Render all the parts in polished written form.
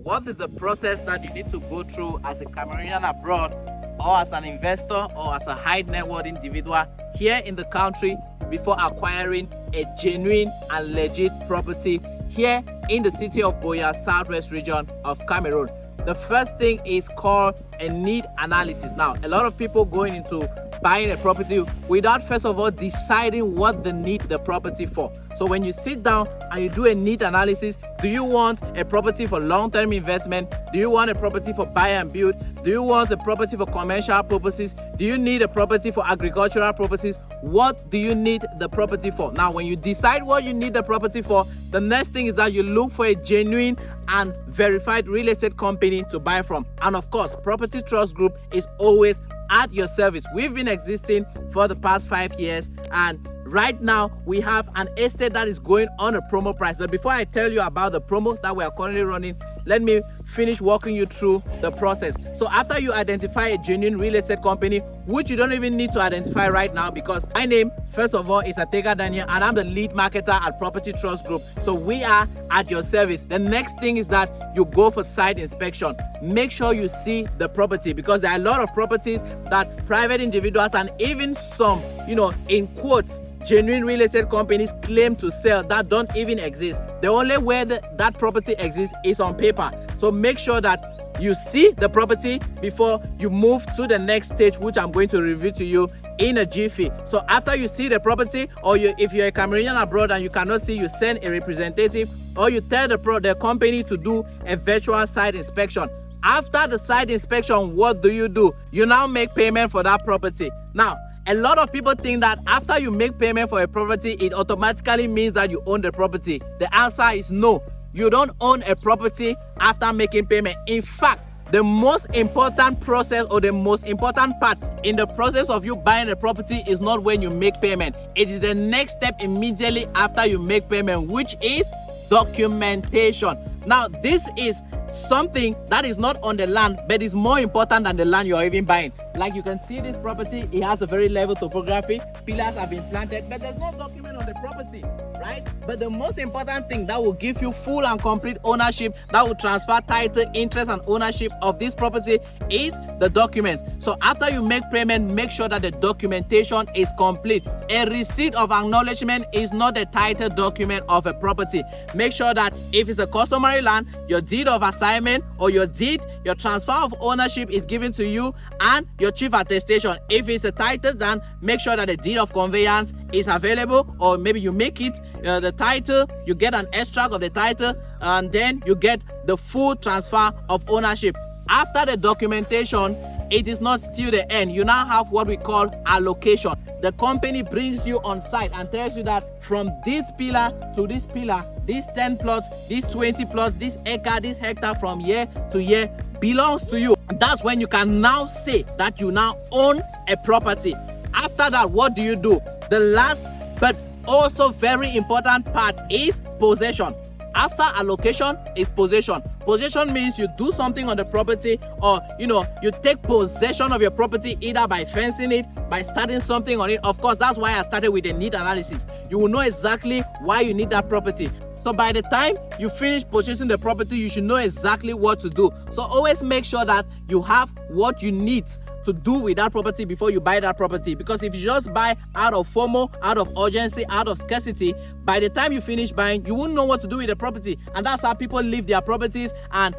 What is the process that you need to go through as a Cameroonian abroad, or as an investor, or as a high net worth individual here in the country before acquiring a genuine and legit property here in the city of Buea, southwest region of Cameroon? The first thing is called a need analysis. Now, a lot of people going into buying a property without first of all deciding what they need the property for. So when you sit down and you do a need analysis, do you want a property for long-term investment? Do you want a property for buy and build? Do you want a property for commercial purposes? Do you need a property for agricultural purposes? What do you need the property for? Now, when you decide what you need the property for, the next thing is that you look for a genuine and verified real estate company to buy from. And of course, Property Trust Group is always at your service. We've been existing for the past 5 years, and right now we have an estate that is going on a promo price. But before I tell you about the promo that we are currently running, let me finish walking you through the process. So after you identify a genuine real estate company, which you don't even need to identify right now, because my name first of all is Atega Daniel and I'm the lead marketer at Property Trust Group. So we are at your service. The next thing is that you go for site inspection. Make sure you see the property, because there are a lot of properties that private individuals and even some, in quotes, genuine real estate companies claim to sell that don't even exist. The only way that property exists is on paper. So make sure that you see the property before you move to the next stage, which I'm going to review to you in a jiffy. So after you see the property, or if you're a Cameroonian abroad and you cannot see, you send a representative, or you tell the company to do a virtual site inspection. After the site inspection, what do? You now make payment for that property. Now, a lot of people think that after you make payment for a property, it automatically means that you own the property. The answer is no. You don't own a property after making payment. In fact, the most important process, or the most important part in the process of you buying a property, is not when you make payment. It is the next step immediately after you make payment, which is documentation. Now, this is something that is not on the land, but is more important than the land you are even buying. Like you can see this property, it has a very level topography, pillars have been planted, but there's no document on the property, right? But the most important thing that will give you full and complete ownership, that will transfer title, interest and ownership of this property, is the documents. So after you make payment, make sure that the documentation is complete. A receipt of acknowledgement is not a title document of a property. Make sure that if it's a customary land, your deed of assignment or your transfer of ownership is given to you, and your chief attestation. If it's a title, then make sure that the deed of conveyance is available, or maybe you make it the title, you get an extract of the title, and then you get the full transfer of ownership. After the documentation, it is not still the end. You now have what we call allocation. The company brings you on site and tells you that from this pillar to this pillar, this 10 plots, this 20 plots, this acre, this hectare, from year to year belongs to you. That's when you can now say that you now own a property. After that, what do? The last but also very important part is possession. After allocation is possession. Possession means you do something on the property, or you take possession of your property, either by fencing it, by starting something on it. Of course, that's why I started with the need analysis. You will know exactly why you need that property. So by the time you finish purchasing the property, you should know exactly what to do. So always make sure that you have what you need to do with that property before you buy that property. Because if you just buy out of FOMO, out of urgency, out of scarcity, by the time you finish buying, you won't know what to do with the property. And that's how people leave their properties, and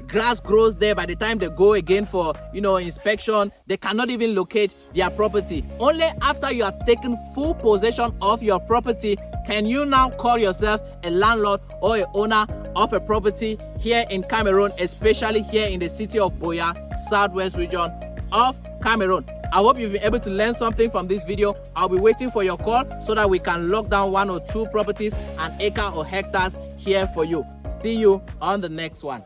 grass grows there. By the time they go again for inspection, they cannot even locate their property. Only after you have taken full possession of your property can you now call yourself a landlord or a owner of a property here in Cameroon, especially here in the city of Buea, southwest region of Cameroon. I hope you've been able to learn something from this video. I'll be waiting for your call so that we can lock down 1 or 2 properties, an acre or hectares here for you. See you on the next one.